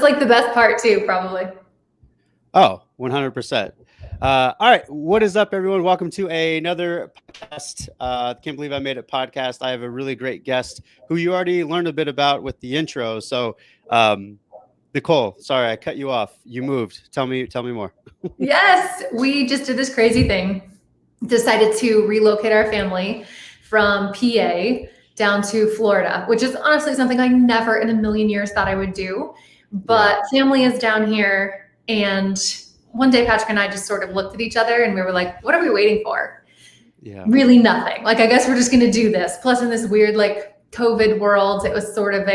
like the best part too, probably. Oh, 100%. All right. What is up, everyone? Welcome to another podcast. Can't believe I made it podcast. I have a really great guest who you already learned a bit about with the intro. So, Nicole, sorry, I cut you off. You moved. Tell me more. Yes, we just did this crazy thing. Decided to relocate our family from PA down to Florida, which is honestly something I never in a million years thought I would do. But family is down here. And one day, Patrick and I just sort of looked at each other and we were like, what are we waiting for? Yeah. Really nothing. Like, I guess we're just going to do this. Plus, in this weird, like, COVID world, it was sort of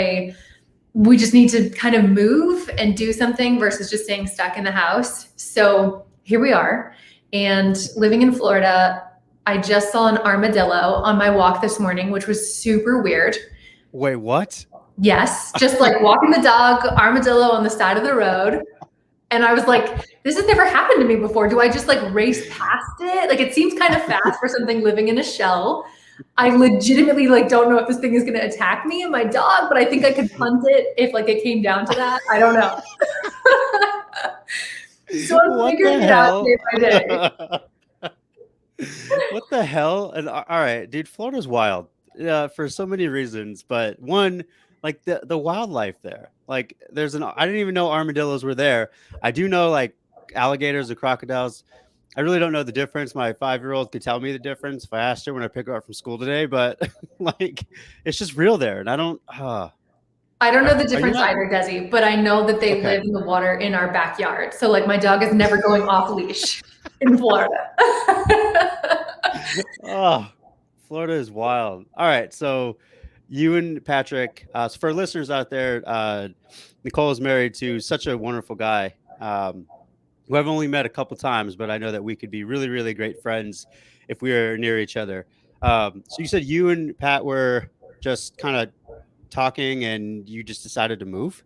we just need to kind of move and do something versus just staying stuck in the house. So here we are. And living in Florida, I just saw an armadillo on my walk this morning, which was super weird. Wait, what? Yes, just like walking the dog, armadillo on the side of the road. And I was like, this has never happened to me before. Do I just like race past it? Like, it seems kind of fast for something living in a shell. I legitimately like don't know if this thing is going to attack me and my dog, but I think I could punt it if like it came down to that. I don't know. So I'm figuring it out day by day. What the hell? And all right, dude, Florida's wild for so many reasons, but one, like the wildlife there. Like I didn't even know armadillos were there. I do know like alligators or crocodiles. I really don't know the difference. My 5-year-old could tell me the difference if I asked her when I pick her up from school today, but like it's just real there. And I don't know the difference either, Desi, but I know that they live in the water in our backyard. So like my dog is never going off leash in Florida. Oh, Florida is wild. All right. So you and Patrick, so for listeners out there, Nicole is married to such a wonderful guy. Who I've only met a couple times, but I know that we could be really, really great friends if we were near each other. So you said you and Pat were just kind of talking and you just decided to move?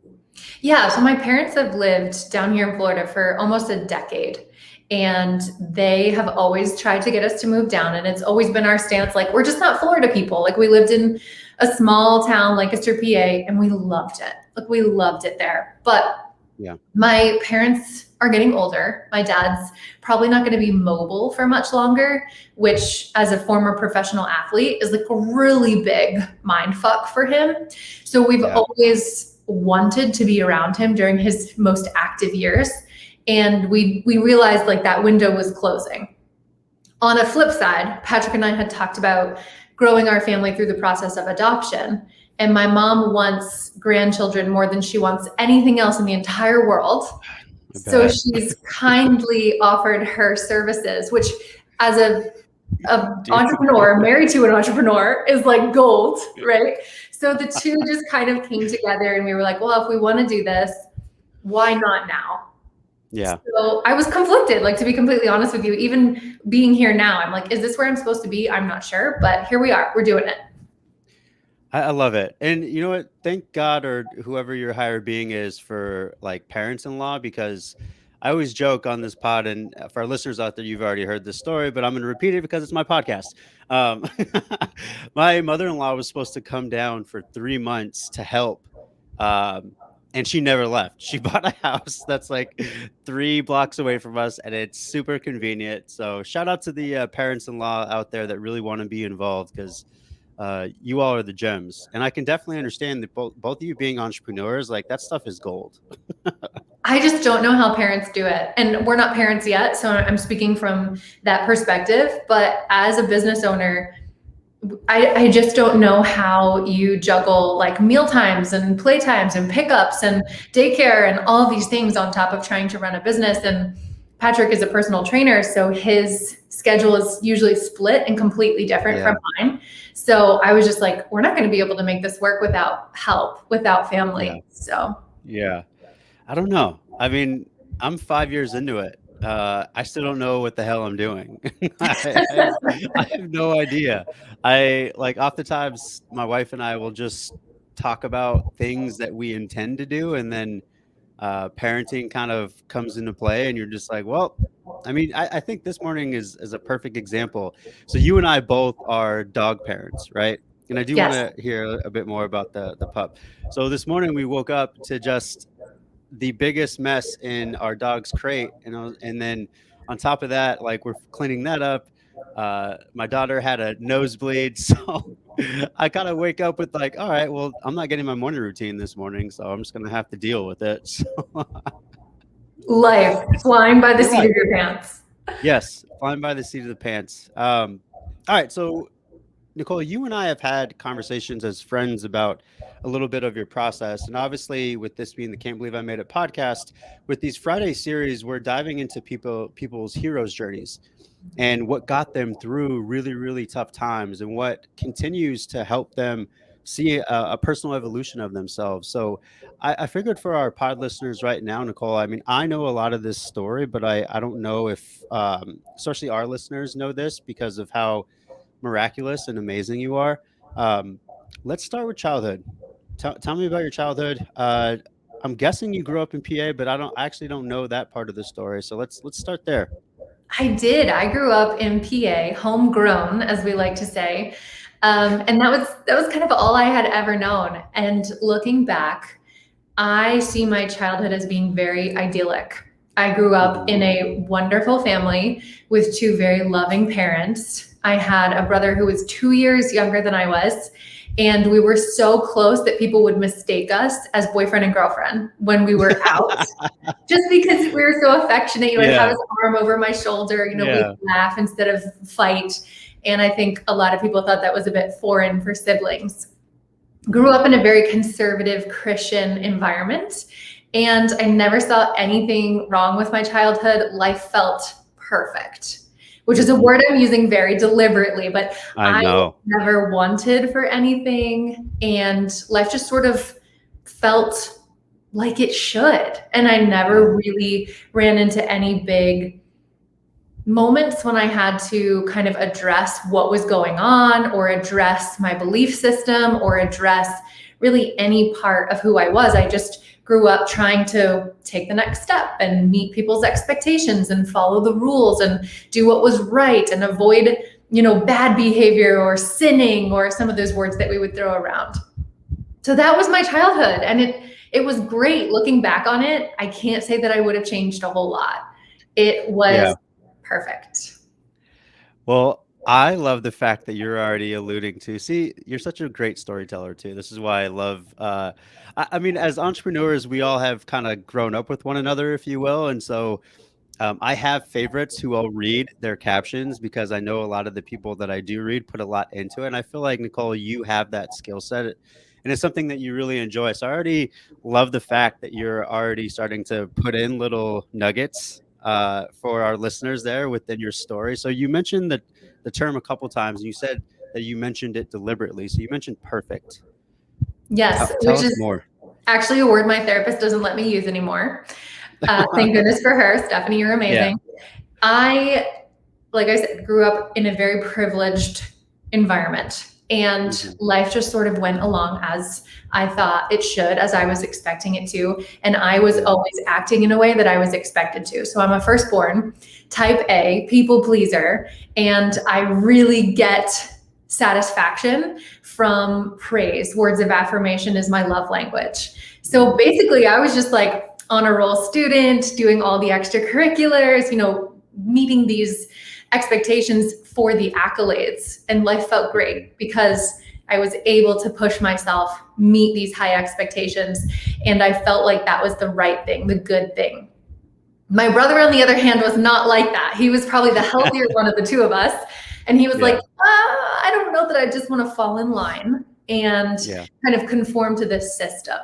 Yeah. So my parents have lived down here in Florida for almost a decade. And they have always tried to get us to move down. And it's always been our stance, like, we're just not Florida people. Like, we lived in a small town, Lancaster, PA, and we loved it. Like, we loved it there. But yeah, my parents are getting older. My dad's probably not going to be mobile for much longer, which as a former professional athlete is like a really big mind fuck for him. So we've always wanted to be around him during his most active years. And we realized like that window was closing. On a flip side, Patrick and I had talked about growing our family through the process of adoption. And my mom wants grandchildren more than she wants anything else in the entire world. So she's kindly offered her services, which as a entrepreneur, married to an entrepreneur, is like gold, right? So the two just kind of came together and we were like, well, if we want to do this, why not now? Yeah. So I was conflicted, like, to be completely honest with you. Even being here now, I'm like, is this where I'm supposed to be? I'm not sure, but here we are. We're doing it. I love it. And you know what? Thank God, or whoever your higher being is, for like parents-in-law, because I always joke on this pod, and for our listeners out there, you've already heard this story, but I'm going to repeat it because it's my podcast. My mother-in-law was supposed to come down for 3 months to help. And she never left. She bought a house that's like 3 blocks away from us, and it's super convenient. So shout out to the parents-in-law out there that really want to be involved, because you all are the gems. And I can definitely understand that both of you being entrepreneurs, like that stuff is gold. I just don't know how parents do it. And we're not parents yet, so I'm speaking from that perspective. But as a business owner, I just don't know how you juggle like meal times and play times and pickups and daycare and all of these things on top of trying to run a business. And Patrick is a personal trainer, so his schedule is usually split and completely different from mine. So I was just like, we're not going to be able to make this work without help, without family. Yeah. So yeah, I don't know. I mean, I'm 5 years into it. I still don't know what the hell I'm doing. I have no idea. I like oftentimes my wife and I will just talk about things that we intend to do, and then parenting kind of comes into play, and you're just like, well, I mean, I think this morning is a perfect example. So you and I both are dog parents, right? And I do want to hear a bit more about the pup. So this morning we woke up to just the biggest mess in our dog's crate, and then on top of that, like, we're cleaning that up. My daughter had a nosebleed, so I kind of wake up with like, all right, well, I'm not getting my morning routine this morning, so I'm just gonna have to deal with it. So Life it's flying by the your seat life. of your pants. Yes, flying by the seat of the pants. All right, so Nicole, you and I have had conversations as friends about a little bit of your process. And obviously, with this being the Can't Believe I Made It podcast, with these Friday series, we're diving into people's heroes' journeys and what got them through really, really tough times and what continues to help them see a personal evolution of themselves. So I figured for our pod listeners right now, Nicole, I mean, I know a lot of this story, but I don't know if, especially our listeners know this because of how miraculous and amazing you are. Um, let's start with childhood. Tell me about your childhood. I'm guessing you grew up in PA, but I actually don't know that part of the story. So let's start there. I did. I grew up in PA, homegrown, as we like to say. And that was kind of all I had ever known. And looking back, I see my childhood as being very idyllic. I grew up Mhm. in a wonderful family with two very loving parents. I had a brother who was 2 years younger than I was, and we were so close that people would mistake us as boyfriend and girlfriend when we were out. Just because we were so affectionate, you would have Yeah, his arm over my shoulder, we'd yeah. laugh instead of fight. And I think a lot of people thought that was a bit foreign for siblings. Grew up in a very conservative Christian environment, and I never saw anything wrong with my childhood. Life felt perfect, which is a Mhm. word I'm using very deliberately, but I I know. never wanted for anything, and life just sort of felt like it should. And I Yeah. never really ran into any big moments when I had to kind of address what was going on or address my belief system or address really any part of who I was. I just grew up trying to take the next step and meet people's expectations and follow the rules and do what was right and avoid, bad behavior or sinning or some of those words that we would throw around. So that was my childhood, and it was great. Looking back on it, I can't say that I would have changed a whole lot. It was Yeah. perfect. Well, I love the fact that you're already alluding to. See, you're such a great storyteller too. This is why I love. I mean, as entrepreneurs, we all have kind of grown up with one another, if you will, and so I have favorites who I'll read their captions because I know a lot of the people that I do read put a lot into it. And I feel like, Nicole, you have that skill set. And it's something that you really enjoy. So I already love the fact that you're already starting to put in little nuggets for our listeners there within your story. So you mentioned the term a couple times, and you said that you mentioned it deliberately. So you mentioned perfect. Yes, Tell which us is more. actually a word my therapist doesn't let me use anymore. Thank goodness for her. Stephanie, you're Yeah. amazing. I, like I said, grew up in a very privileged environment, and Hmm. life just sort of went along as I thought it should, as I was expecting it to. And I was Yeah. always acting in a way that I was expected to. So I'm a firstborn, type A, people pleaser, and I really get satisfaction from praise. Words of affirmation is my love language. So Mhm. basically, I was just like on a roll student, doing all the extracurriculars, meeting these expectations for the accolades. And life felt Mhm. great because I was able to push myself, meet these high expectations. And I felt like that was the right thing, the good thing. My brother, on the other hand, was not like that. He was probably the healthier one of the two of us. And he was like, Yeah. I don't know that I just want to fall in line and Yeah. kind of conform to this system.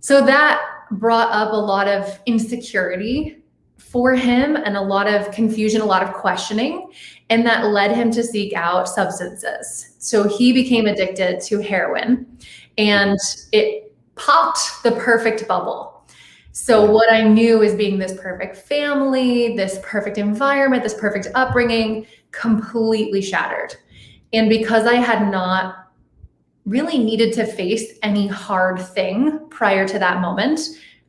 So that brought up a lot of insecurity for him and a lot of confusion, a lot of questioning. And that led him to seek out substances. So he became addicted to heroin, and Mhm. it popped the perfect bubble. So Yeah. what I knew as being this perfect family, this perfect environment, this perfect upbringing completely shattered. And because I had not really needed to face any hard thing prior to that moment,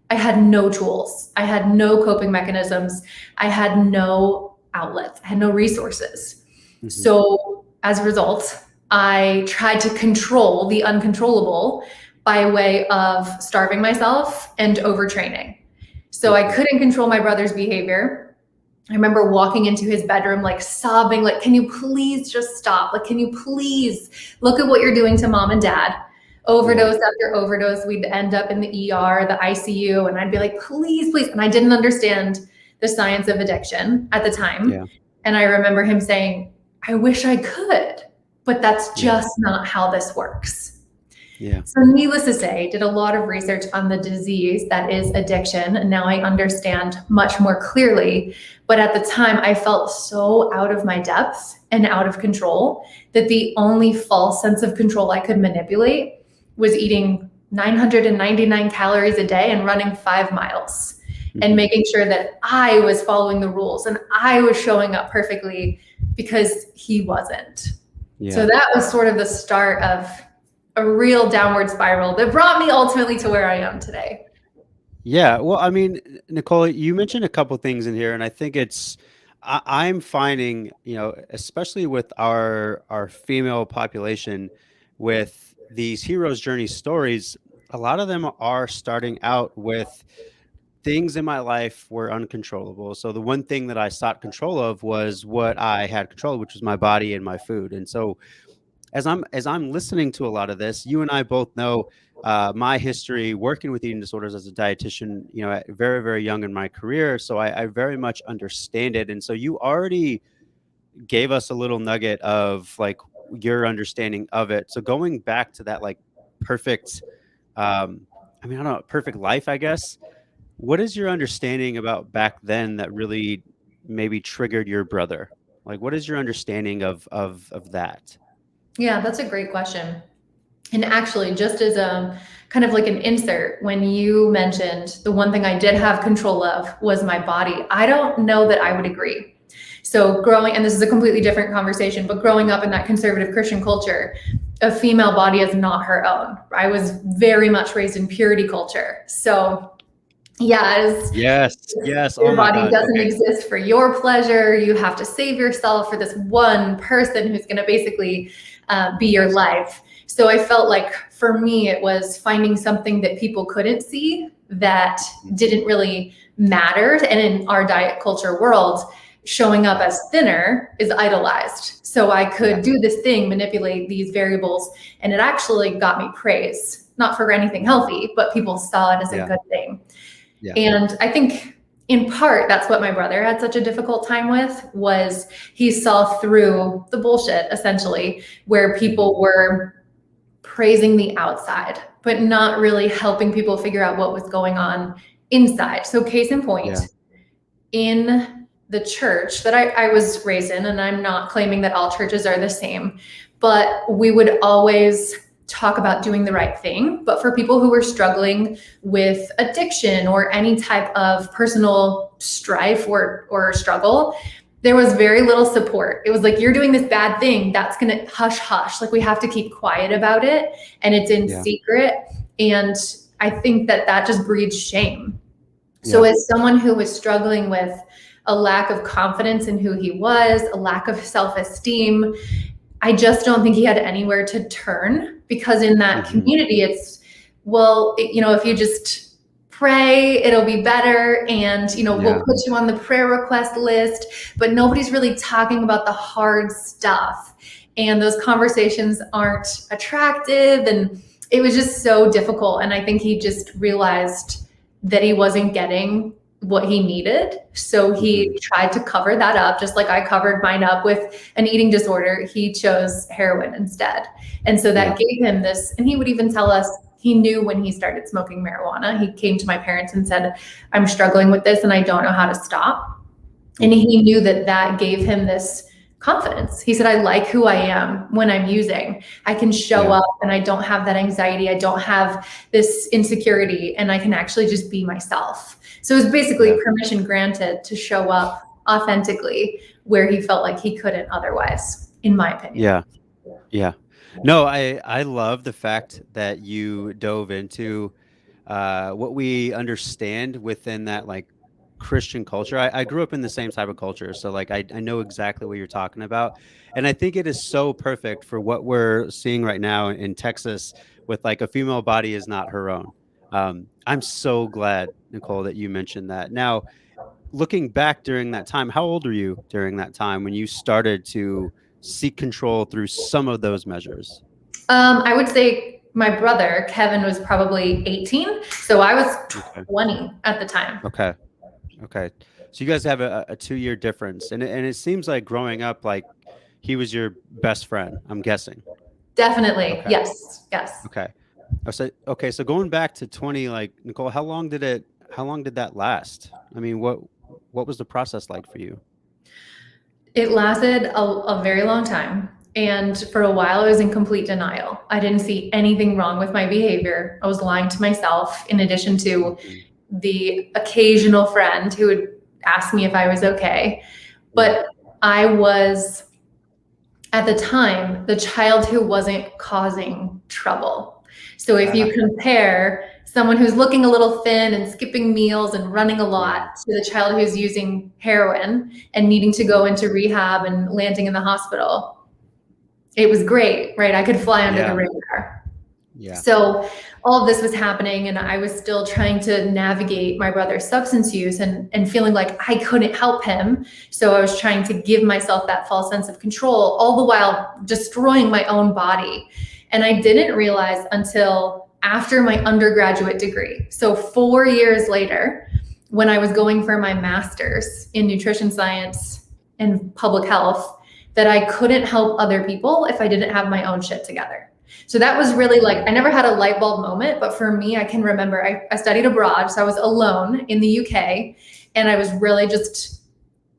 I had no tools. I had no coping mechanisms. I had no outlets. I had no resources. Mhm. So as a result, I tried to control the uncontrollable by way of starving myself and overtraining. So I Okay. couldn't control my brother's behavior. I remember walking into his bedroom, like sobbing, like, can you please just stop? Like, can you please look at what you're doing to mom and dad? Overdose after overdose. We'd end up in the ER, the ICU, and I'd be like, please, please. And I didn't understand the science of addiction at the time. Yeah. And I remember him saying, I wish I could, but that's Yeah. just not how this works. Yeah. So needless to say, did a lot of research on the disease that is addiction, and now I understand much more clearly. But at the time, I felt so out of my depth and out of control that the only false sense of control I could manipulate was eating 999 calories a day and running 5 miles and making sure that I was following the rules and I was showing up perfectly because he wasn't. Yeah. So that was sort of the start of a real downward spiral that brought me ultimately to where I am today. Yeah. Well, I mean, Nicole, you mentioned a couple things in here, and I think I'm finding, especially with our female population, with these heroes' journey stories, a lot of them are starting out with things in my life were uncontrollable. So the one thing that I sought control of was what I had control of, which was my body and my food. And so as I'm listening to a lot of this, you and I both know my history working with eating disorders as a dietitian, very, very young in my career. So I very much understand it. And so you already gave us a little nugget of like your understanding of it. So going back to that, like perfect, I don't know, perfect life, I guess. What is your understanding about back then that really maybe triggered your brother? Like, what is your understanding of that? Yeah, that's a great question. And actually, just as a kind of like an insert, when you mentioned the one thing I did have control of was my body, I don't know that I would agree. So growing, and this is a completely different conversation, but growing up in that conservative Christian culture, a female body is not her own. I was very much raised in purity culture. So yes, Yes. Oh your my body God. doesn't Okay. exist for your pleasure. You have to save yourself for this one person who's going to basically be your life. So I felt like for me, it was finding something that people couldn't see that didn't really matter. And in our diet culture world, showing up as thinner is idolized. So I could Yeah. do this thing, manipulate these variables, and it actually got me praise, not for anything healthy, but people saw it as a Yeah. good thing. Yeah. And I think in part, that's what my brother had such a difficult time with, was he saw through the bullshit, essentially, where people were praising the outside, but not really helping people figure out what was going on inside. So case in point, Yeah. in the church that I was raised in, and I'm not claiming that all churches are the same, but we would always talk about doing the right thing. But for people who were struggling with addiction or any type of personal strife or struggle, there was very little support. It was like, you're doing this bad thing, that's gonna hush hush. Like, we have to keep quiet about it, and it's in Yeah. secret. And I think that just breeds shame. So Yeah. as someone who was struggling with a lack of confidence in who he was, a lack of self-esteem, I just don't think he had anywhere to turn, because in that community, it's, well, if you just pray, it'll be better. And, we'll put you on the prayer request list, but nobody's really talking about the hard stuff. And those conversations aren't attractive. And it was just so difficult. And I think he just realized that he wasn't getting what he needed. So he tried to cover that up, just like I covered mine up with an eating disorder. He chose heroin instead. And so that gave him this, and he would even tell us, he knew when he started smoking marijuana. He came to my parents and said, I'm struggling with this and I don't know how to stop. And he knew that gave him this confidence. He said, I like who I am when I'm using. I can show up and I don't have that anxiety. I don't have this insecurity, and I can actually just be myself. So it was basically permission granted to show up authentically where he felt like he couldn't otherwise, in my opinion. Yeah. Yeah. No, I love the fact that you dove into what we understand within that like Christian culture. I grew up in the same type of culture. So like I know exactly what you're talking about. And I think it is so perfect for what we're seeing right now in Texas with like a female body is not her own. I'm so glad, Nicole, that you mentioned that. Now, looking back during that time, how old were you during that time when you started to seek control through some of those measures? I would say my brother, Kevin, was probably 18. So I was Okay. 20 at the time. Okay. Okay. So you guys have a 2 year difference. And it seems like growing up, like he was your best friend, I'm guessing. Definitely. Okay. Yes. Yes. Okay. Okay. So going back to 20, like Nicole, how long did that last? I mean, what was the process like for you? It lasted a very long time. And for a while, I was in complete denial. I didn't see anything wrong with my behavior. I was lying to myself, in addition to Mhm. the occasional friend who would ask me if I was okay. Yeah. But I was, at the time, the child who wasn't causing trouble. So if Ah, you compare someone who's looking a little thin and skipping meals and running a yeah. lot to the child who's using heroin and needing to go into rehab and landing in the hospital, it was great, right? I could fly under the Yeah. radar. Yeah. So all of this was happening, and I was still trying to navigate my brother's substance use and feeling like I couldn't help him. So I was trying to give myself that false sense of control, all the while destroying my own body. And I didn't realize until after my undergraduate degree. So 4 years later, when I was going for my master's in nutrition science and public health, that I couldn't help other people if I didn't have my own shit together. So that was really like, I never had a light bulb moment, but for me, I can remember I studied abroad. So I was alone in the UK, and I was really just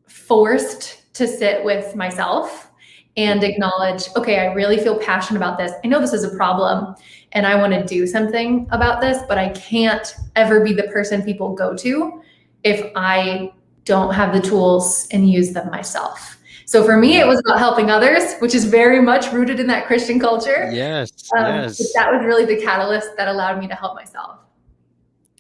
forced to sit with myself and acknowledge, okay, I really feel passionate about this. I know this is a problem and I want to do something about this, but I can't ever be the person people go to if I don't have the tools and use them myself. So for me, it Yeah. was about helping others, which is very much rooted in that Christian culture. Yes. But Yes. that was really the catalyst that allowed me to help myself.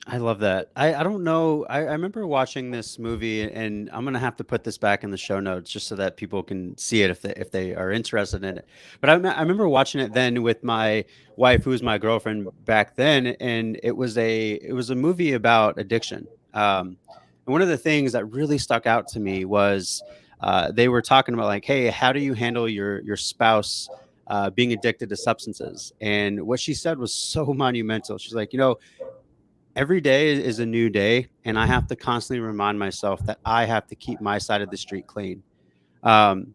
I love that. I don't know. I remember watching this movie, and I'm gonna have to put this back in the show notes just so that people can see it if they are interested in it. But I remember watching it then with my wife, who was my girlfriend back then, and it was a movie about addiction. And one of the things that really stuck out to me was they were talking about like, hey, how do you handle your spouse being addicted to substances? And what she said was so monumental. She's like, every day is a new day, and I have to constantly remind myself that I have to keep my side of the street clean. Um,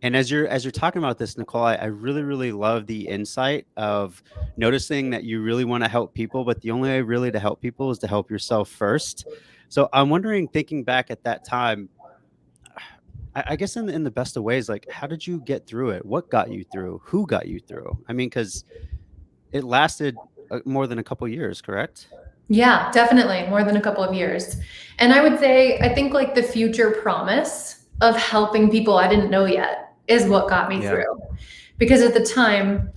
and as you're talking about this, Nicole, I really, really love the insight of noticing that you really want to help people, but the only way really to help people is to help yourself first. So I'm wondering, thinking back at that time, I guess in the best of ways, like how did you get through it? What got you through? Who got you through? I mean, because it lasted more than a couple years, correct? Yeah, definitely more than a couple of years. And I would say, I think like the future promise of helping people I didn't know yet is what got me Yeah. through. Because at the time,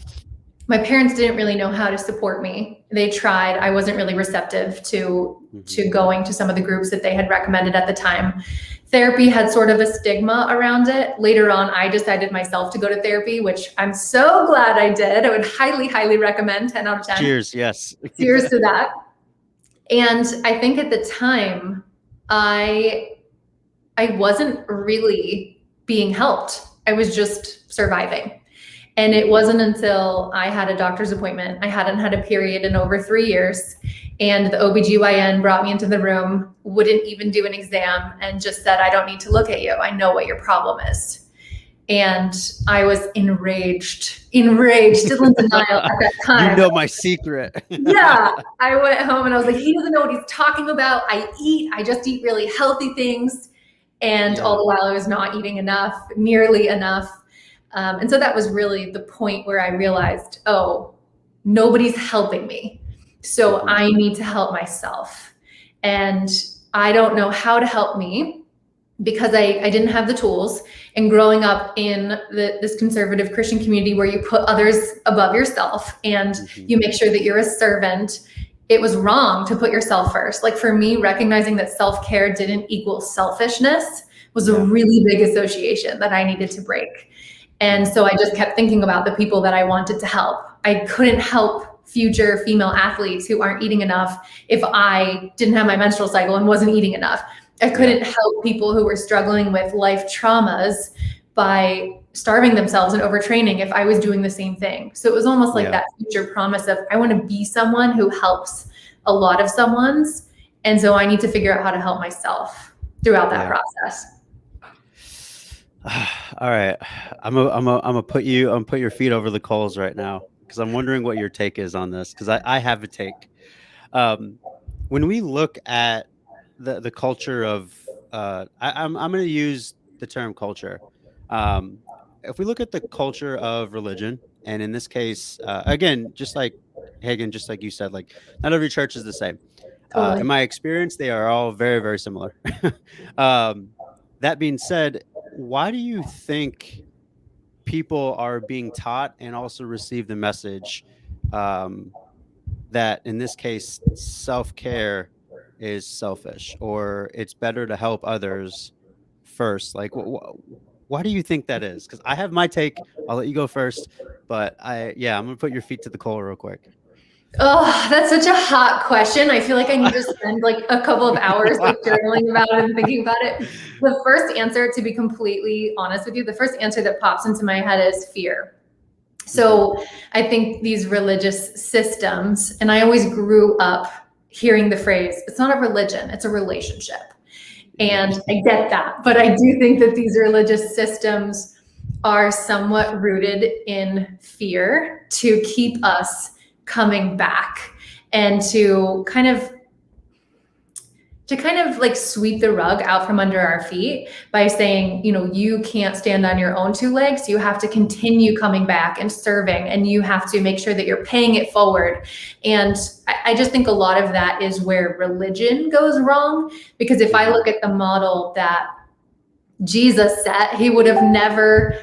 my parents didn't really know how to support me. They tried. I wasn't really receptive to Hmm. going to some of the groups that they had recommended at the time. Therapy had sort of a stigma around it. Later on, I decided myself to go to therapy, which I'm so glad I did. I would highly, highly recommend. 10 out of 10. Cheers. Yes. Cheers to that. And I think at the time, I I wasn't really being helped. I was just surviving. And it wasn't until I had a doctor's appointment. I hadn't had a period in over 3 years. And the OBGYN brought me into the room, wouldn't even do an exam, and just said, I don't need to look at you. I know what your problem is. And I was enraged, still in denial at that You time. know my secret. Yeah, I went home and I was like, he doesn't know what he's talking about. I just eat really healthy things. And all Yeah. the while I was not eating enough, nearly enough. And so that was really the point where I realized, oh, nobody's helping me. So Mhm. I need to help myself. And I don't know how to help me because I didn't have the tools. And growing up in this conservative Christian community where you put others above yourself and Mhm. you make sure that you're a servant, it was wrong to put yourself first. Like for me, recognizing that self-care didn't equal selfishness was a really big association that I needed to break. And so I just kept thinking about the people that I wanted to help. I couldn't help future female athletes who aren't eating enough if I didn't have my menstrual cycle and wasn't eating enough. I couldn't help people who were struggling with life traumas by starving themselves and overtraining if I was doing the same thing. So it was almost like that future promise of I want to be someone who helps a lot of someone's. And so I need to figure out how to help myself throughout that process. All right. I'm gonna put your feet over the coals right now because I'm wondering what your take is on this, because I have a take. When we look at the culture of I'm going to use the term culture. If we look at the culture of religion, and in this case, again, just like Hagan, just like you said, like not every church is the same. In my experience, they are all very, very similar. That being said, why do you think people are being taught and also receive the message that in this case, self-care is selfish, or it's better to help others first? Like, why do you think that is? Because I have my take. I'll let you go first, but I'm gonna put your feet to the coal real quick. Oh, that's such a hot question. I feel like I need to spend like a couple of hours like journaling about it and thinking about it. The first answer, to be completely honest with you, the first answer that pops into my head is fear. So I think these religious systems, and I always grew up hearing the phrase, it's not a religion, it's a relationship. And I get that, but I do think that these religious systems are somewhat rooted in fear to keep us coming back and to kind of like sweep the rug out from under our feet by saying, you can't stand on your own two legs. You have to continue coming back and serving, and you have to make sure that you're paying it forward. And I just think a lot of that is where religion goes wrong, because if I look at the model that Jesus set, he would have never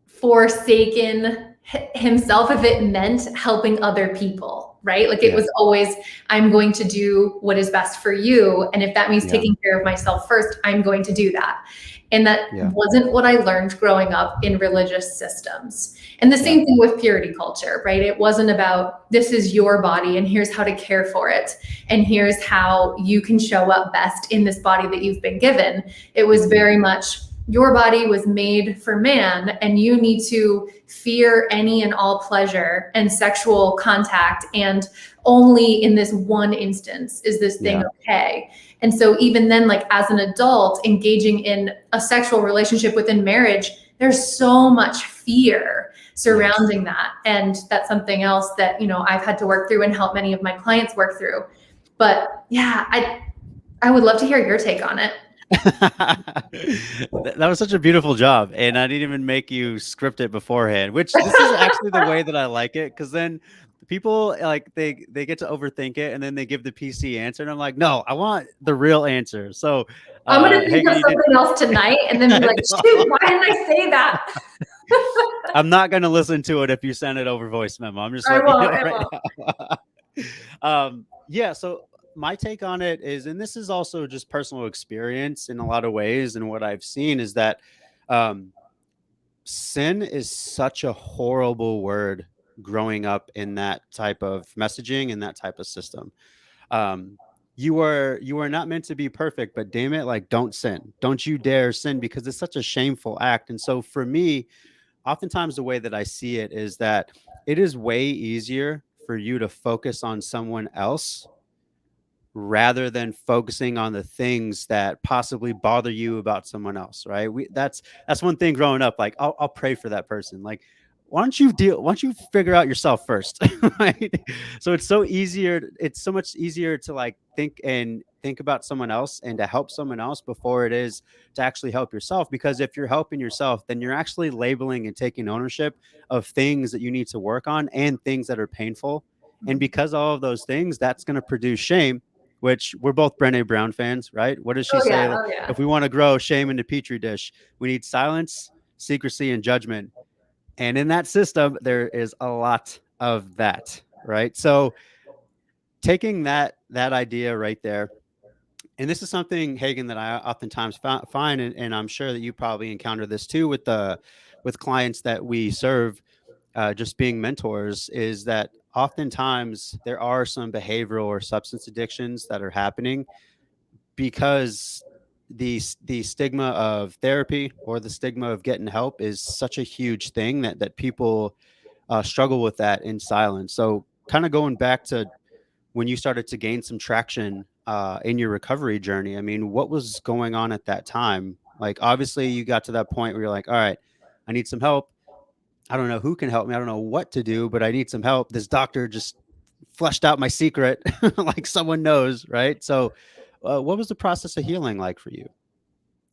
forsaken himself if it meant helping other people, right? Like it was always, I'm going to do what is best for you. And if that means taking care of myself first, I'm going to do that. And that wasn't what I learned growing up in religious systems. And the same thing with purity culture, right? It wasn't about, this is your body and here's how to care for it. And here's how you can show up best in this body that you've been given. It was very much, your body was made for man, and you need to fear any and all pleasure and sexual contact. And only in this one instance is this thing okay. And so even then, like as an adult engaging in a sexual relationship within marriage, there's so much fear surrounding that. And that's something else that, I've had to work through and help many of my clients work through. But yeah, I would love to hear your take on it. That was such a beautiful job, and I didn't even make you script it beforehand, which this is actually the way that I like it, because then people like they get to overthink it and then they give the PC answer, and I'm like, no, I want the real answer. So I'm gonna think of something else tonight and then be like, shoot, why didn't I say that? I'm not gonna listen to it if you send it over voice memo. I'm just letting you know right now. So my take on it is, and this is also just personal experience in a lot of ways, and what I've seen is that sin is such a horrible word growing up in that type of messaging and that type of system. You are not meant to be perfect, but damn it, like, don't sin. Don't you dare sin, because it's such a shameful act. And so for me, oftentimes the way that I see it is that it is way easier for you to focus on someone else rather than focusing on the things that possibly bother you about someone else, right? That's one thing growing up. Like, I'll pray for that person. Like, why don't you figure out yourself first? Right? So it's so much easier to like think about someone else and to help someone else before it is to actually help yourself. Because if you're helping yourself, then you're actually labeling and taking ownership of things that you need to work on and things that are painful. And because all of those things, that's going to produce shame, which we're both Brené Brown fans, right? What does she say? If we want to grow shame in the petri dish, we need silence, secrecy, and judgment. And in that system, there is a lot of that, right? So taking that idea right there, and this is something, Hagen, that I oftentimes find, and I'm sure that you probably encounter this too with clients that we serve, just being mentors, is that oftentimes there are some behavioral or substance addictions that are happening because the stigma of therapy or the stigma of getting help is such a huge thing that people struggle with that in silence. So, kind of going back to when you started to gain some traction in your recovery journey, I mean, what was going on at that time? Like, obviously, you got to that point where you're like, all right, I need some help. I don't know who can help me. I don't know what to do, but I need some help. This doctor just fleshed out my secret, like someone knows, right? So, what was the process of healing like for you?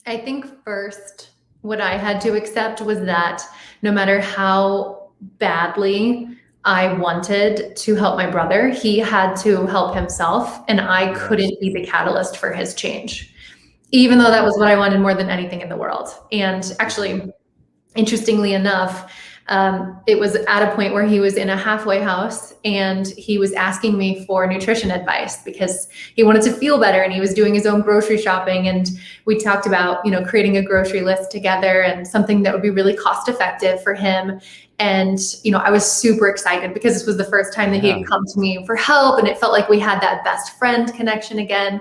I think first, what I had to accept was that no matter how badly I wanted to help my brother, he had to help himself, and I Yes. couldn't be the catalyst for his change, even though Yeah. that was what I wanted more than anything in the world. And Mhm. actually, interestingly enough, it was at a point where he was in a halfway house and he was asking me for nutrition advice because he wanted to feel better and he was doing his own grocery shopping. And we talked about, creating a grocery list together and something that would be really cost effective for him. And, I was super excited because this was the first time that he Yeah. had come to me for help. And it felt like we had that best friend connection again.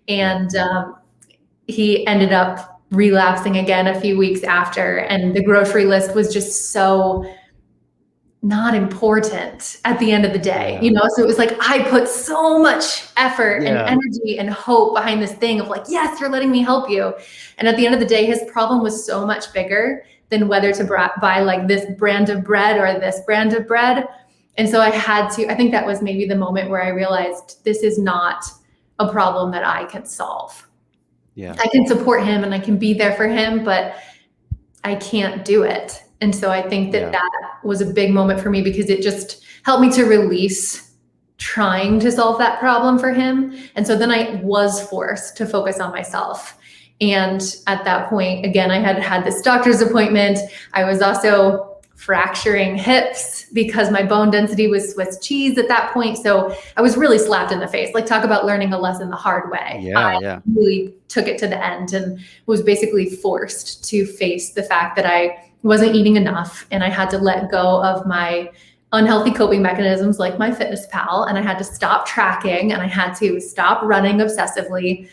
Yep. And he ended up relapsing again a few weeks after, and the grocery list was just so not important at the end of the day, Yeah. so it was like I put so much effort and Yeah. energy and hope behind this thing of like, yes, you're letting me help you, and at the end of the day his problem was so much bigger than whether to Mhm. buy like this brand of bread or this brand of bread. And so I think that was maybe the moment where I realized this is not a problem that I can solve. Yeah. I can support him and I can be there for him, but I can't do it. And so I think that Yeah. that was a big moment for me because it just helped me to release trying to solve that problem for him. And so then I was forced to focus on myself. And at that point, again, I had had this doctor's appointment. I was also fracturing hips because my bone density was Swiss cheese at that point. So I was really slapped in the face. Like, talk about learning a lesson the hard way. I Yeah. Yeah. really took it to the end and was basically forced to face the fact that I wasn't eating enough and I had to let go of my unhealthy coping mechanisms like my fitness pal, and I had to stop tracking and I had to stop running obsessively.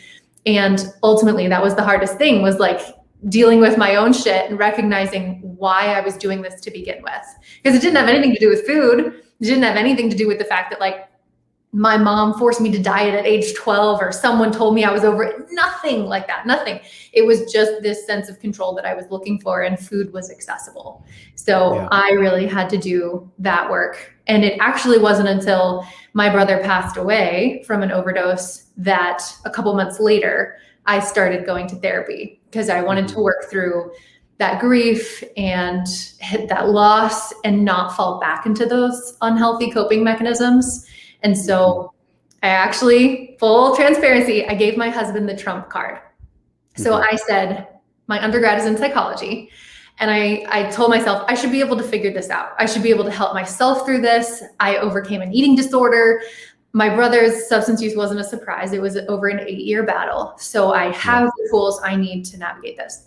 And ultimately that was the hardest thing, was like dealing with my own shit and recognizing why I was doing this to begin with, because it didn't have anything to do with food. It didn't have anything to do with the fact that like my mom forced me to diet at age 12 or someone told me I was over it. Nothing like that. Nothing. It was just this sense of control that I was looking for, and food was accessible. So Yeah. I really had to do that work. And it actually wasn't until my brother passed away from an overdose that a couple months later, I started going to therapy because I wanted to Mhm. work through that grief and hit that loss and not fall back into those unhealthy coping mechanisms. And Mhm. so I actually, full transparency, I gave my husband the trump card. So Mhm. I said, my undergrad is in psychology. And I told myself I should be able to figure this out. I should be able to help myself through this. I overcame an eating disorder. My brother's substance use wasn't a surprise. It was over an 8-year battle. So I Yeah. have the tools I need to navigate this.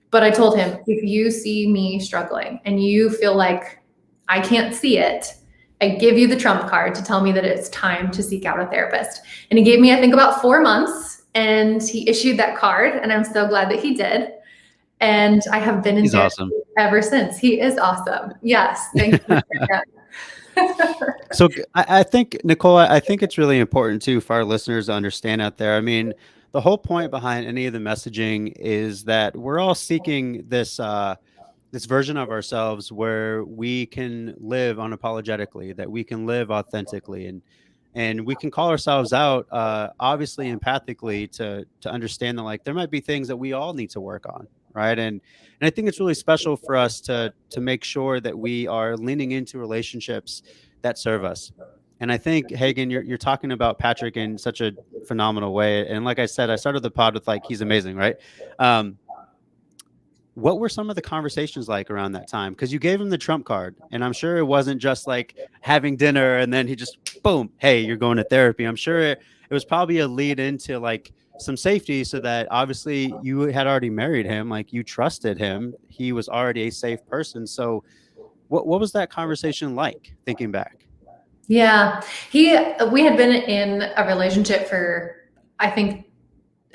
But I told him, if you see me struggling and you feel like I can't see it, I give you the trump card to tell me that it's time to seek out a therapist. And he gave me, I think, about 4 months, and he issued that card. And I'm so glad that he did. And I have been in He's therapy awesome. ever since. He is awesome. Yes. Thank you for that. So I think, Nicole, I think it's really important too for our listeners to understand out there. I mean, the whole point behind any of the messaging is that we're all seeking this version of ourselves where we can live unapologetically, that we can live authentically, and we can call ourselves out, obviously empathically, to understand that like there might be things that we all need to work on, right? And I think it's really special for us to make sure that we are leaning into relationships that serve us. And I think, Hagen, you're talking about Patrick in such a phenomenal way. And like I said, I started the pod with like he's amazing, right? Um, what were some of the conversations like around that time? Because you gave him the trump card, and I'm sure it wasn't just like having dinner and then he just boom, hey, you're going to therapy. I'm sure it was probably a lead into like some safety, so that obviously you had already married him, like you trusted him. He was already a safe person. So what was that conversation like, thinking back? Yeah. We had been in a relationship for, I think,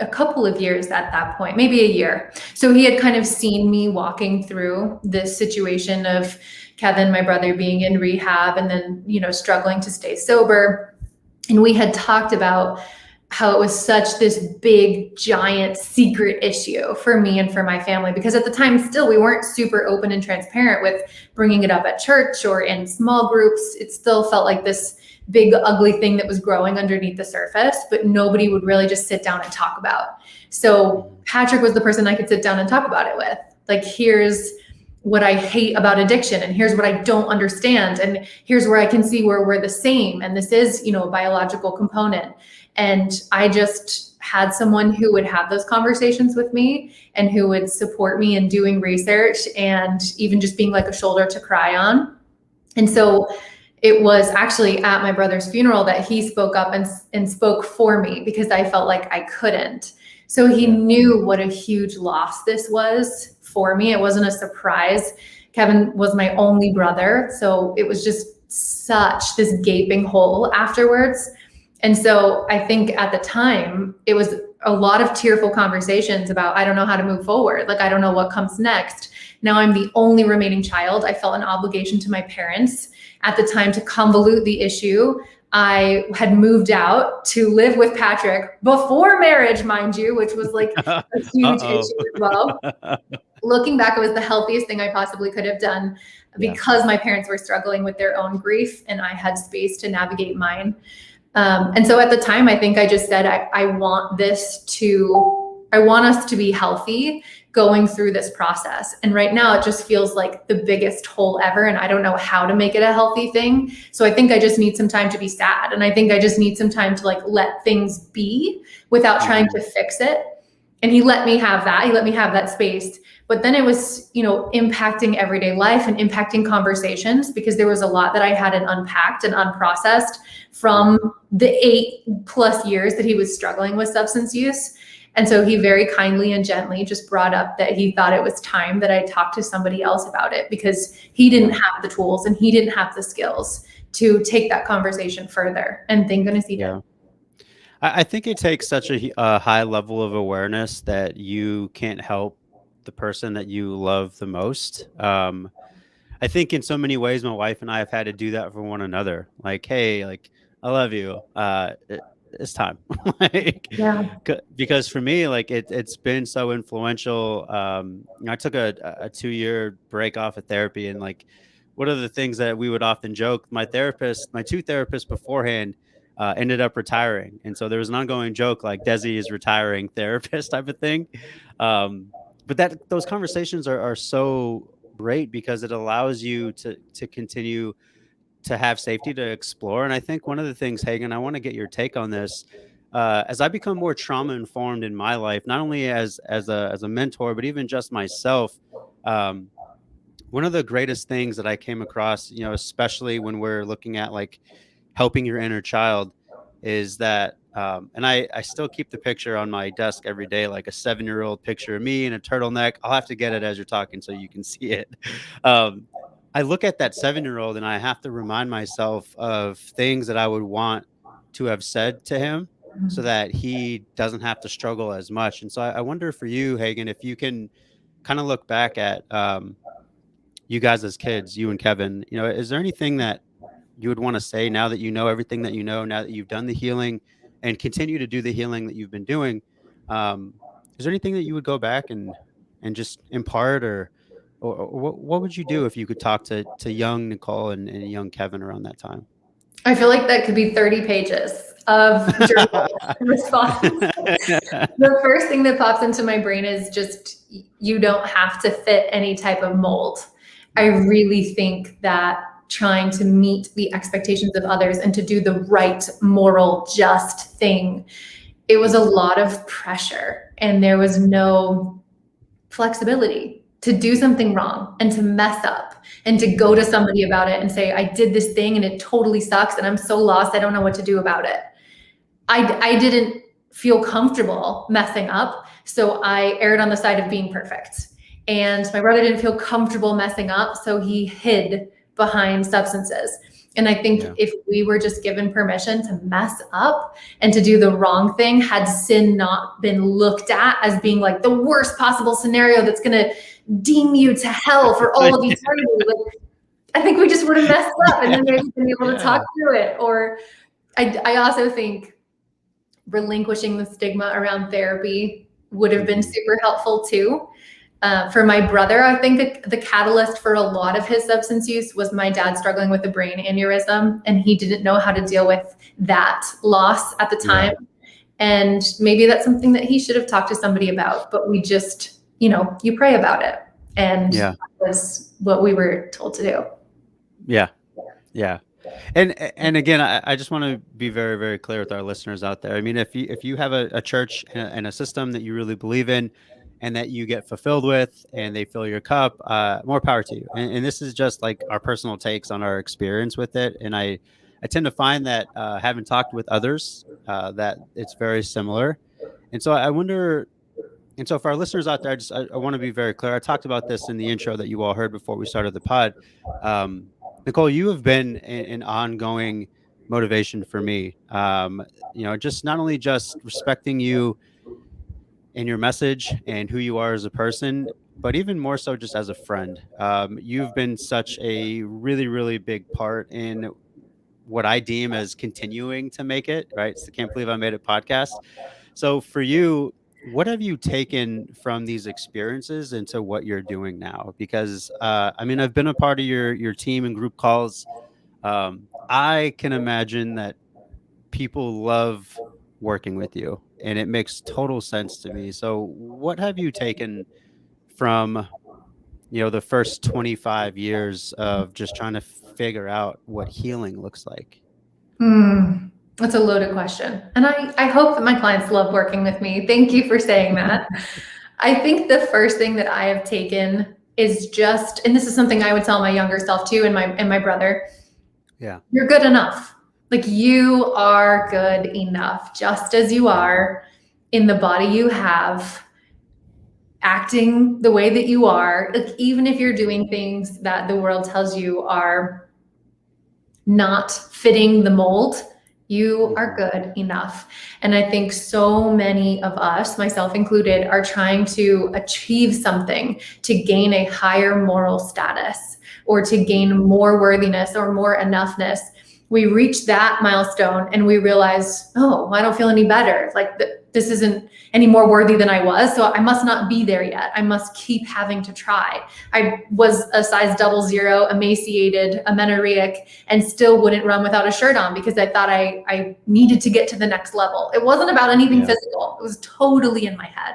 a couple of years at that point, maybe a year. So he had kind of seen me walking through this situation of Kevin, my brother, being in rehab and then, struggling to stay sober. And we had talked about how it was such this big, giant secret issue for me and for my family, because at the time still we weren't super open and transparent with bringing it up at church or in small groups. It still felt like this big, ugly thing that was growing underneath the surface, but nobody would really just sit down and talk about. So Patrick was the person I could sit down and talk about it with. Like, here's what I hate about addiction, and here's what I don't understand, and here's where I can see where we're the same, and this is, a biological component. And I just had someone who would have those conversations with me and who would support me in doing research and even just being like a shoulder to cry on. And so it was actually at my brother's funeral that he spoke up and spoke for me, because I felt like I couldn't. So he knew what a huge loss this was for me. It wasn't a surprise. Kevin was my only brother. So it was just such this gaping hole afterwards. And so I think at the time, it was a lot of tearful conversations about, I don't know how to move forward. Like, I don't know what comes next. Now I'm the only remaining child. I felt an obligation to my parents at the time to convolute the issue. I had moved out to live with Patrick before marriage, mind you, which was like a huge issue as well. Looking back, it was the healthiest thing I possibly could have done, because my parents were struggling with their own grief and I had space to navigate mine. And so at the time, I think I just said, I want us to be healthy going through this process. And right now it just feels like the biggest hole ever. And I don't know how to make it a healthy thing. So I think I just need some time to be sad. And I think I just need some time to like let things be without trying to fix it. And he let me have that. He let me have that space. But then it was, impacting everyday life and impacting conversations, because there was a lot that I hadn't unpacked and unprocessed from the 8+ years that he was struggling with substance use. And so he very kindly and gently just brought up that he thought it was time that I talk to somebody else about it, because he didn't have the tools and he didn't have the skills to take that conversation further. And thank goodness he did. I think it takes such a high level of awareness that you can't help the person that you love the most. I think in so many ways, my wife and I have had to do that for one another. Like, hey, like, I love you. It's time. Like, because for me, like it's been so influential. I took a 2-year break off of therapy, and like, one of the things that we would often joke, my two therapists beforehand ended up retiring. And so there was an ongoing joke like Desi is retiring therapist type of thing. But those conversations are so great, because it allows you to continue to have safety to explore. And I think one of the things, Hagan, I want to get your take on this. As I become more trauma informed in my life, not only as a mentor, but even just myself, one of the greatest things that I came across, especially when we're looking at like helping your inner child, is that, and I still keep the picture on my desk every day, like a 7-year-old picture of me in a turtleneck. I'll have to get it as you're talking so you can see it. I look at that 7-year-old and I have to remind myself of things that I would want to have said to him, so that he doesn't have to struggle as much. And so I wonder for you, Hagan, if you can kind of look back at you guys as kids, you and Kevin, is there anything that you would want to say now that you know everything that you know, now that you've done the healing and continue to do the healing that you've been doing? Is there anything that you would go back and just impart, or what would you do if you could talk to young Nicole and young Kevin around that time? I feel like that could be 30 pages of journal response. The first thing that pops into my brain is just, you don't have to fit any type of mold. I really think that trying to meet the expectations of others and to do the right, moral, just thing, it was a lot of pressure and there was no flexibility. to do something wrong and to mess up and to go to somebody about it and say, I did this thing and it totally sucks and I'm so lost, I don't know what to do about it. I didn't feel comfortable messing up, so I erred on the side of being perfect. And my brother didn't feel comfortable messing up, so he hid behind substances. And I think if we were just given permission to mess up and to do the wrong thing, had sin not been looked at as being like the worst possible scenario that's going to deem you to hell for all of eternity, like, I think we just would have messed up and then maybe been able to talk through it. Or I also think relinquishing the stigma around therapy would have been super helpful too. For my brother, I think the catalyst for a lot of his substance use was my dad struggling with a brain aneurysm, and he didn't know how to deal with that loss at the time. And maybe that's something that he should have talked to somebody about, but we just, you pray about it. And that was what we were told to do. Yeah. And again, I just want to be very, very clear with our listeners out there. I mean, if you have a church and a system that you really believe in and that you get fulfilled with and they fill your cup, more power to you. And this is just like our personal takes on our experience with it. And I tend to find that having talked with others, that it's very similar. And so I wonder, and so for our listeners out there, I want to be very clear. I talked about this in the intro that you all heard before we started the pod. Nicole, you have been an ongoing motivation for me. Just not only just respecting you and your message and who you are as a person, but even more so just as a friend. You've been such a really, really big part in what I deem as continuing to make it, right? So Can't Believe I Made It podcast. So for you, what have you taken from these experiences into what you're doing now? Because, I've been a part of your team and group calls. I can imagine that people love working with you, and it makes total sense to me. So what have you taken from, the first 25 years of just trying to figure out what healing looks like? That's a loaded question. And I hope that my clients love working with me. Thank you for saying that. I think the first thing that I have taken is just, and this is something I would tell my younger self too, and my brother. Yeah. You're good enough. Like, you are good enough, just as you are, in the body you have, acting the way that you are. Like, even if you're doing things that the world tells you are not fitting the mold, you are good enough. And I think so many of us, myself included, are trying to achieve something to gain a higher moral status or to gain more worthiness or more enoughness. We reach that milestone and we realize, oh, I don't feel any better. Like, this isn't any more worthy than I was. So I must not be there yet. I must keep having to try. I was a size 00, emaciated, amenorrheic, and still wouldn't run without a shirt on because I thought I needed to get to the next level. It wasn't about anything physical. It was totally in my head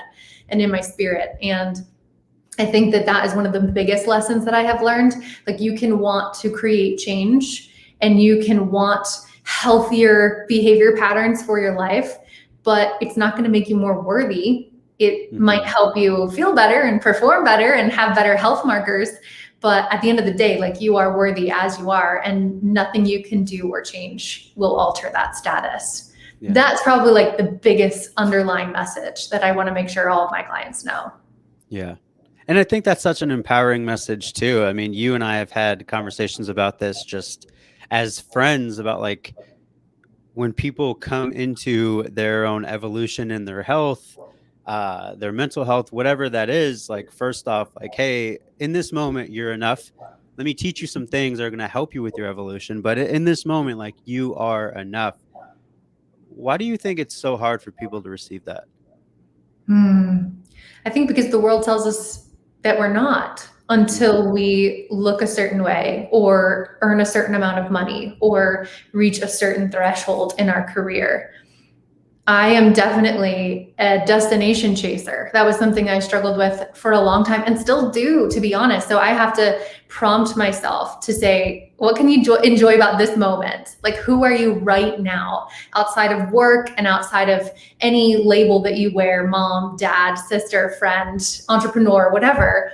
and in my spirit. And I think that is one of the biggest lessons that I have learned. Like, you can want to create change and you can want healthier behavior patterns for your life, but it's not going to make you more worthy. It might help you feel better and perform better and have better health markers. But at the end of the day, like, you are worthy as you are, and nothing you can do or change will alter that status. Yeah. That's probably like the biggest underlying message that I want to make sure all of my clients know. Yeah. And I think that's such an empowering message too. I mean, you and I have had conversations about this just as friends, about like, when people come into their own evolution in their health, their mental health, whatever that is, like, first off, like, hey, in this moment, you're enough. Let me teach you some things that are going to help you with your evolution. But in this moment, like, you are enough. Why do you think it's so hard for people to receive that? I think because the world tells us that we're not, until we look a certain way or earn a certain amount of money or reach a certain threshold in our career. I am definitely a destination chaser. That was something I struggled with for a long time and still do, to be honest. So I have to prompt myself to say, what can you enjoy about this moment? Like, who are you right now, outside of work and outside of any label that you wear, mom, dad, sister, friend, entrepreneur, whatever?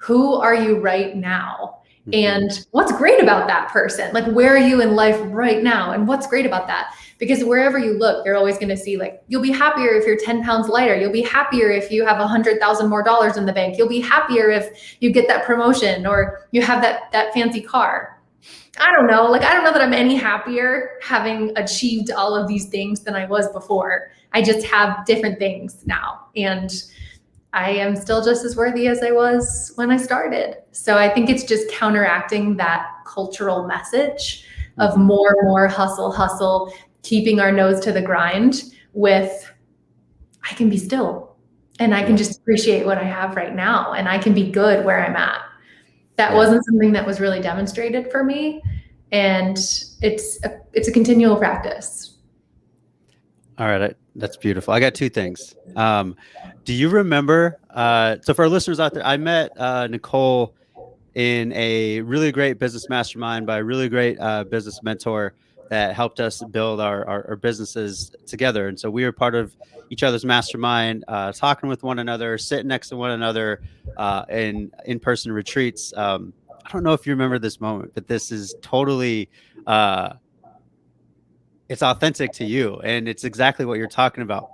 who are you right now? Mm-hmm. And what's great about that person? Like, where are you in life right now? And what's great about that? Because wherever you look, you're always going to see, like, you'll be happier if you're 10 pounds lighter. You'll be happier if you have $100,000 more in the bank. You'll be happier if you get that promotion or you have that fancy car. I don't know. Like, I don't know that I'm any happier having achieved all of these things than I was before. I just have different things now. And I am still just as worthy as I was when I started. So I think it's just counteracting that cultural message of more hustle, hustle, keeping our nose to the grind with, I can be still and I can just appreciate what I have right now and I can be good where I'm at. That wasn't something that was really demonstrated for me. And it's a continual practice. All right. That's beautiful. I got two things. Do you remember? So for our listeners out there, I met Nicole in a really great business mastermind by a really great business mentor that helped us build our businesses together. And so we were part of each other's mastermind, talking with one another, sitting next to one another in-person retreats. I don't know if you remember this moment, but this is totally it's authentic to you and it's exactly what you're talking about.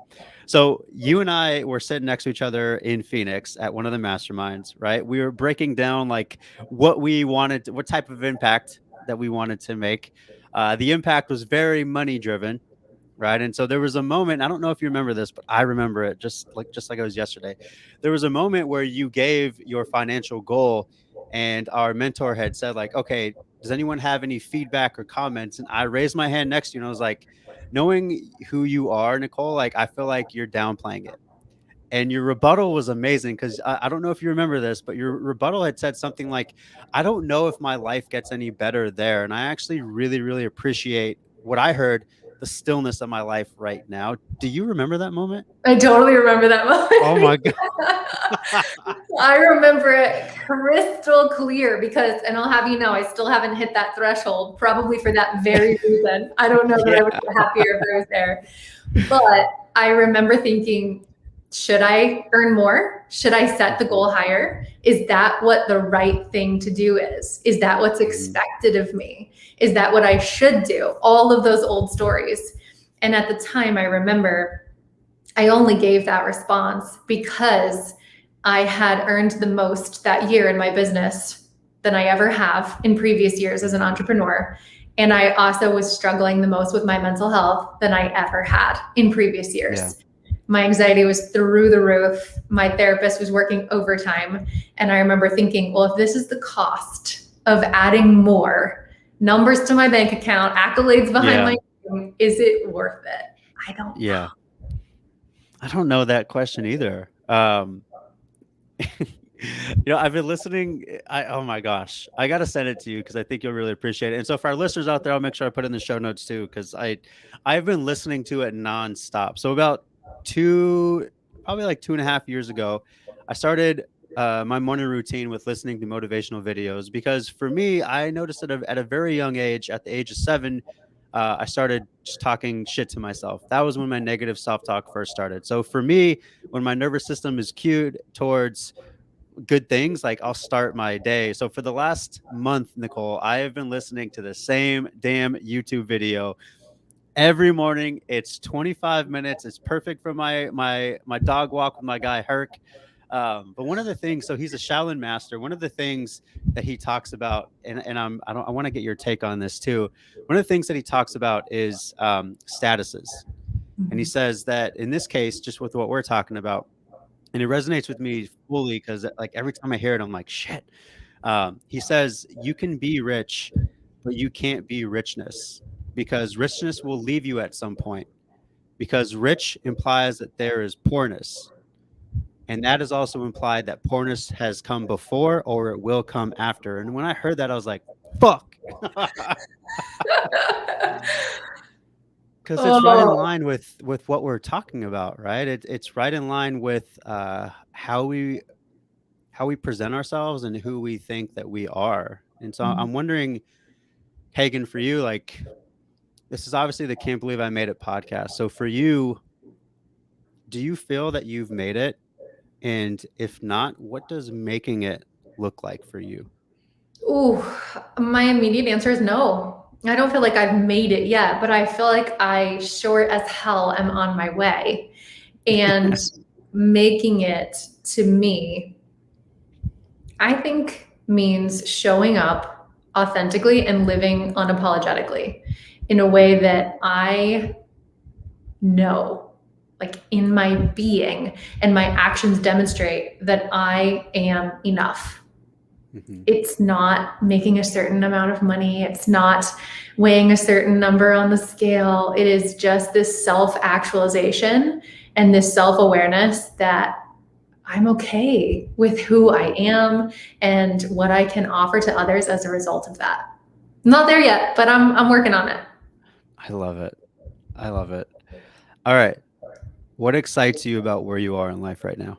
So you and I were sitting next to each other in Phoenix at one of the masterminds, right? We were breaking down like what we wanted, what type of impact that we wanted to make. The impact was very money driven, right? And so there was a moment, I don't know if you remember this, but I remember it just like it was yesterday. There was a moment where you gave your financial goal and our mentor had said like, okay, does anyone have any feedback or comments? And I raised my hand next to you and I was like, knowing who you are, Nicole, like I feel like you're downplaying it. And your rebuttal was amazing because I don't know if you remember this, but your rebuttal had said something like, I don't know if my life gets any better there. And I actually really, really appreciate what I heard, the stillness of my life right now. Do you remember that moment? I totally remember that moment. Oh my God. I remember it crystal clear because, and I'll have you know, I still haven't hit that threshold, probably for that very reason. I don't know that I would be happier if I was there. But I remember thinking, should I earn more? Should I set the goal higher? Is that what the right thing to do is? Is that what's expected of me? Is that what I should do? All of those old stories. And at the time, I remember I only gave that response because I had earned the most that year in my business than I ever have in previous years as an entrepreneur. And I also was struggling the most with my mental health than I ever had in previous years. Yeah. My anxiety was through the roof. My therapist was working overtime. And I remember thinking, well, if this is the cost of adding more numbers to my bank account, accolades behind my name, is it worth it? I don't know. I don't know that question either. I've been listening. Oh my gosh, I got to send it to you because I think you'll really appreciate it. And so for our listeners out there, I'll make sure I put it in the show notes too, because I've been listening to it nonstop. So about probably like 2.5 years ago, I started my morning routine with listening to motivational videos because for me, I noticed that at a very young age, at the age of 7, I started just talking shit to myself. That was when my negative self-talk first started. So for me, when my nervous system is cued towards good things, like I'll start my day. So for the last month, Nicole, I have been listening to the same damn YouTube video every morning. It's 25 minutes. It's perfect for my dog walk with my guy Herc. But one of the things, so he's a Shaolin master. One of the things that he talks about, and I want to get your take on this too. One of the things that he talks about is statuses, and he says that in this case, just with what we're talking about, and it resonates with me fully because like every time I hear it, I'm like, shit. He says you can be rich, but you can't be richness because richness will leave you at some point. Because rich implies that there is poorness. And that is also implied that poorness has come before or it will come after. And when I heard that, I was like, fuck. Because it's right in line with what we're talking about, right? It's right in line with how we present ourselves and who we think that we are. And so I'm wondering, Hagan, for you, like, this is obviously the Can't Believe I Made It podcast. So for you, do you feel that you've made it? And if not, what does making it look like for you? Ooh, my immediate answer is no. I don't feel like I've made it yet, but I feel like I sure as hell am on my way. And making it, to me, I think means showing up authentically and living unapologetically in a way that I know, like in my being, and my actions demonstrate that I am enough. Mm-hmm. It's not making a certain amount of money. It's not weighing a certain number on the scale. It is just this self-actualization and this self-awareness that I'm okay with who I am and what I can offer to others as a result of that. I'm not there yet, but I'm working on it. I love it. I love it. All right. What excites you about where you are in life right now?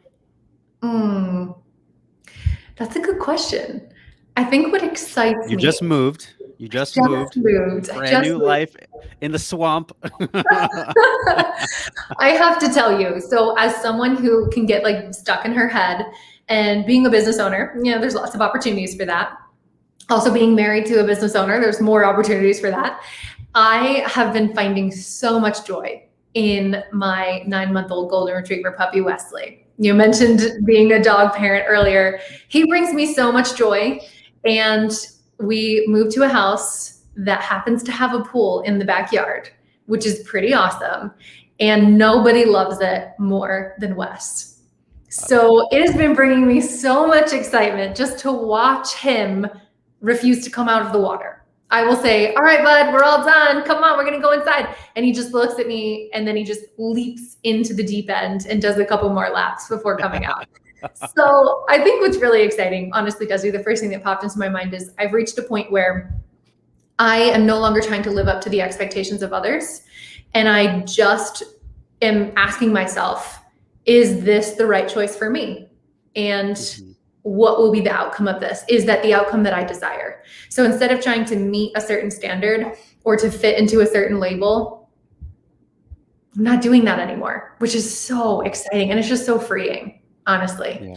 That's a good question. I think what excites You me just moved. You just moved. Brand new life in the swamp. I have to tell you, so as someone who can get like stuck in her head, and being a business owner, there's lots of opportunities for that. Also being married to a business owner, there's more opportunities for that. I have been finding so much joy in my 9-month-old golden retriever puppy, Wesley. You mentioned being a dog parent earlier. He brings me so much joy. And we moved to a house that happens to have a pool in the backyard, which is pretty awesome. And nobody loves it more than Wes. So it has been bringing me so much excitement just to watch him refuse to come out of the water. I will say, all right, bud, we're all done. Come on, we're going to go inside. And he just looks at me and then he just leaps into the deep end and does a couple more laps before coming out. So I think what's really exciting, honestly, Desi, the first thing that popped into my mind is I've reached a point where I am no longer trying to live up to the expectations of others. And I just am asking myself, is this the right choice for me? And what will be the outcome of this? Is that the outcome that I desire? So instead of trying to meet a certain standard or to fit into a certain label, I'm not doing that anymore, which is so exciting. And it's just so freeing, honestly. Yeah.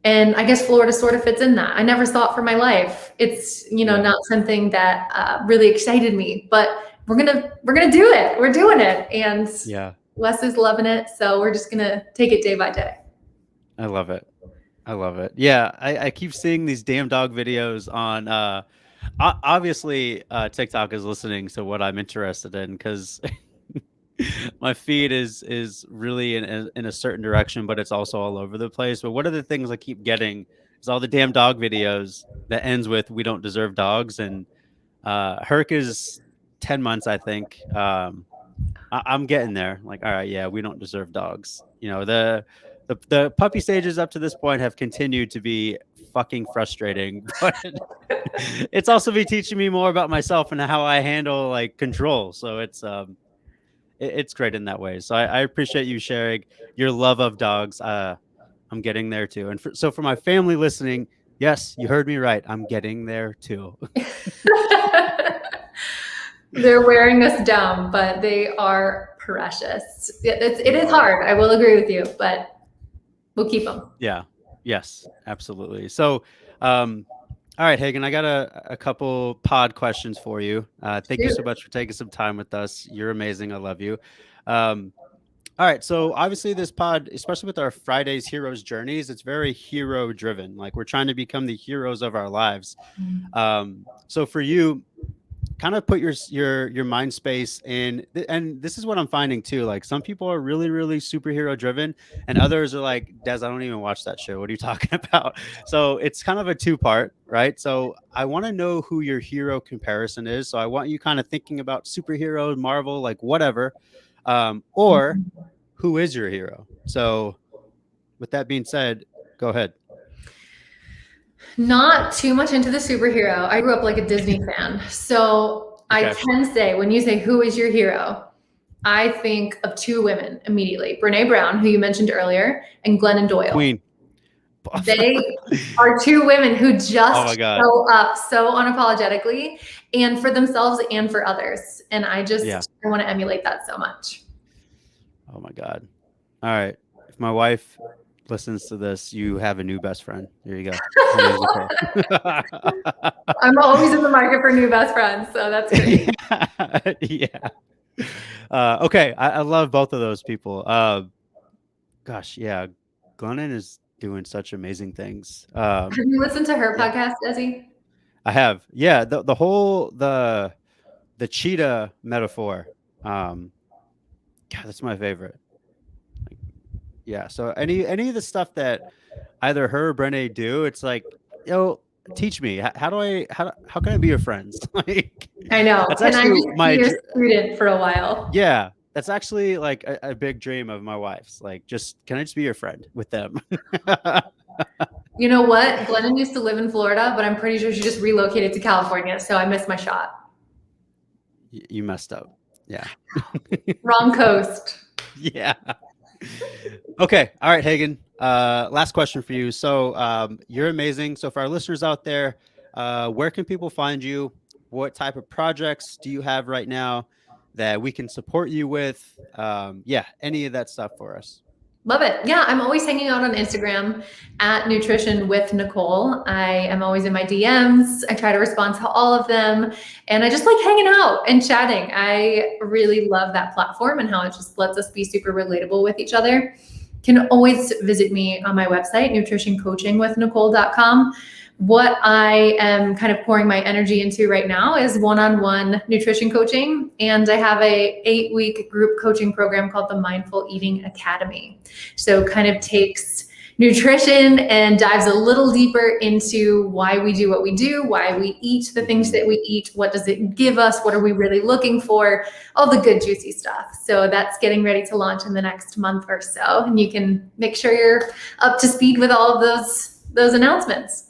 And I guess Florida sort of fits in that. I never saw it for my life. It's, not something that really excited me, but we're going to do it. We're doing it. And Wes is loving it. So we're just going to take it day by day. I love it. I love it. Yeah. I keep seeing these damn dog videos on, obviously TikTok is listening to what I'm interested in, because my feed is really in a certain direction, but it's also all over the place. But one of the things I keep getting is all the damn dog videos that ends with "We don't deserve dogs." And Herc is 10 months, I think. I'm getting there. Like, all right, yeah, we don't deserve dogs. The puppy stages up to this point have continued to be fucking frustrating, but it's also be teaching me more about myself and how I handle like control. So it's great in that way. So I appreciate you sharing your love of dogs. I'm getting there too. And so for my family listening, yes, you heard me right. I'm getting there too. They're wearing us down, but they are precious. It is hard. I will agree with you, but we'll keep them. Yeah. Yes, absolutely. So, all right, Hagan, I got a couple pod questions for you. Thank you so much for taking some time with us. You're amazing. I love you. All right. So obviously this pod, especially with our Fridays Heroes Journeys, it's very hero driven. Like we're trying to become the heroes of our lives. So for you, kind of put your mind space in, and this is what I'm finding too. Like some people are really, really superhero driven, and others are like, Des, I don't even watch that show. What are you talking about? So it's kind of a two-part, right? So I want to know who your hero comparison is. So I want you kind of thinking about superhero, Marvel, like whatever, or who is your hero? So with that being said, go ahead. Not too much into the superhero. I grew up like a Disney fan. So I tend to say, when you say who is your hero, I think of two women immediately. Brene Brown, who you mentioned earlier, and Glennon Doyle. Queen. They are two women who just show up so unapologetically and for themselves and for others. And I want to emulate that so much. Oh my God. All right. If my wife listens to this, you have a new best friend. There you go. Her name's Nicole. I'm always in the market for new best friends, so that's great. Yeah. Okay, I love both of those people. Gosh, yeah, Glennon is doing such amazing things. Have you listened to her Yeah, podcast, Desi? I have. Yeah, the whole the cheetah metaphor. Um, God, that's my favorite. Like, yeah. So any of the stuff that either her or Brené do, it's like, yo, teach me. How do I how can I be your friends? Like, I know. that's Can I actually just be my your student for a while? yeah. That's actually like a big dream of my wife's. Like, just can I just be your friend with them? You know what? Glennon used to live in Florida, but I'm pretty sure she just relocated to California, so I missed my shot. You messed up. Yeah. Wrong coast. Yeah. Okay. All right, Hagan. Last question for you. So you're amazing. So for our listeners out there, where can people find you? What type of projects do you have right now that we can support you with? Yeah, any of that stuff for us. Love it. Yeah, I'm always hanging out on Instagram at Nutrition with Nicole. I am always in my DMs. I try to respond to all of them. And I just like hanging out and chatting. I really love that platform and how it just lets us be super relatable with each other. You can always visit me on my website, nutritioncoachingwithnicole.com. What I am kind of pouring my energy into right now is one-on-one nutrition coaching. And I have a 8-week group coaching program called the Mindful Eating Academy. So kind of takes nutrition and dives a little deeper into why we do what we do, why we eat the things that we eat, what does it give us, what are we really looking for, all the good juicy stuff. So that's getting ready to launch in the next month or so. And you can make sure you're up to speed with all of those announcements.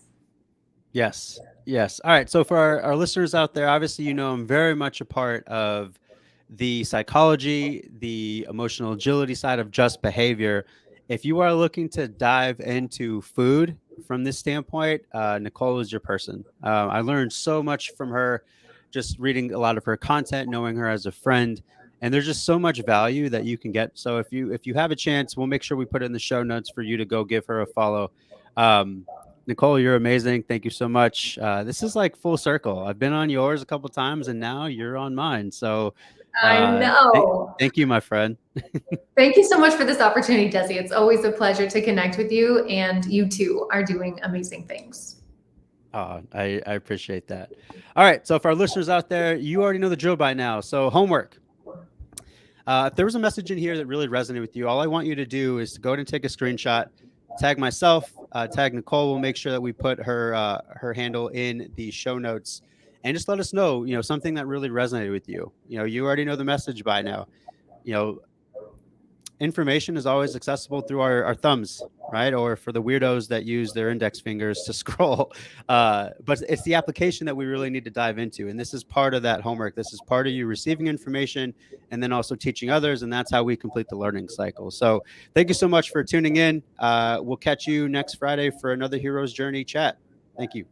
Yes. Yes. All right. So for our listeners out there, obviously, you know, I'm very much a part of the psychology, the emotional agility side of just behavior. If you are looking to dive into food from this standpoint, Nicole is your person. I learned so much from her, just reading a lot of her content, knowing her as a friend, and there's just so much value that you can get. So if you have a chance, we'll make sure we put it in the show notes for you to go give her a follow. Um, Nicole, you're amazing. Thank you so much. This is like full circle. I've been on yours a couple times, and now you're on mine. So, I know. thank you, my friend. Thank you so much for this opportunity, Desi. It's always a pleasure to connect with you, and you too are doing amazing things. I appreciate that. All right. So, for our listeners out there, you already know the drill by now. So, homework. If there was a message in here that really resonated with you, all I want you to do is to go ahead and take a screenshot, tag myself, tag Nicole. We'll make sure that we put her handle in the show notes, and just let us know, you know, something that really resonated with you. You know, you already know the message by now. You know, information is always accessible through our thumbs, right? Or for the weirdos that use their index fingers to scroll. But it's the application that we really need to dive into. And this is part of that homework. This is part of you receiving information and then also teaching others. And that's how we complete the learning cycle. So thank you so much for tuning in. We'll catch you next Friday for another Hero's Journey chat. Thank you.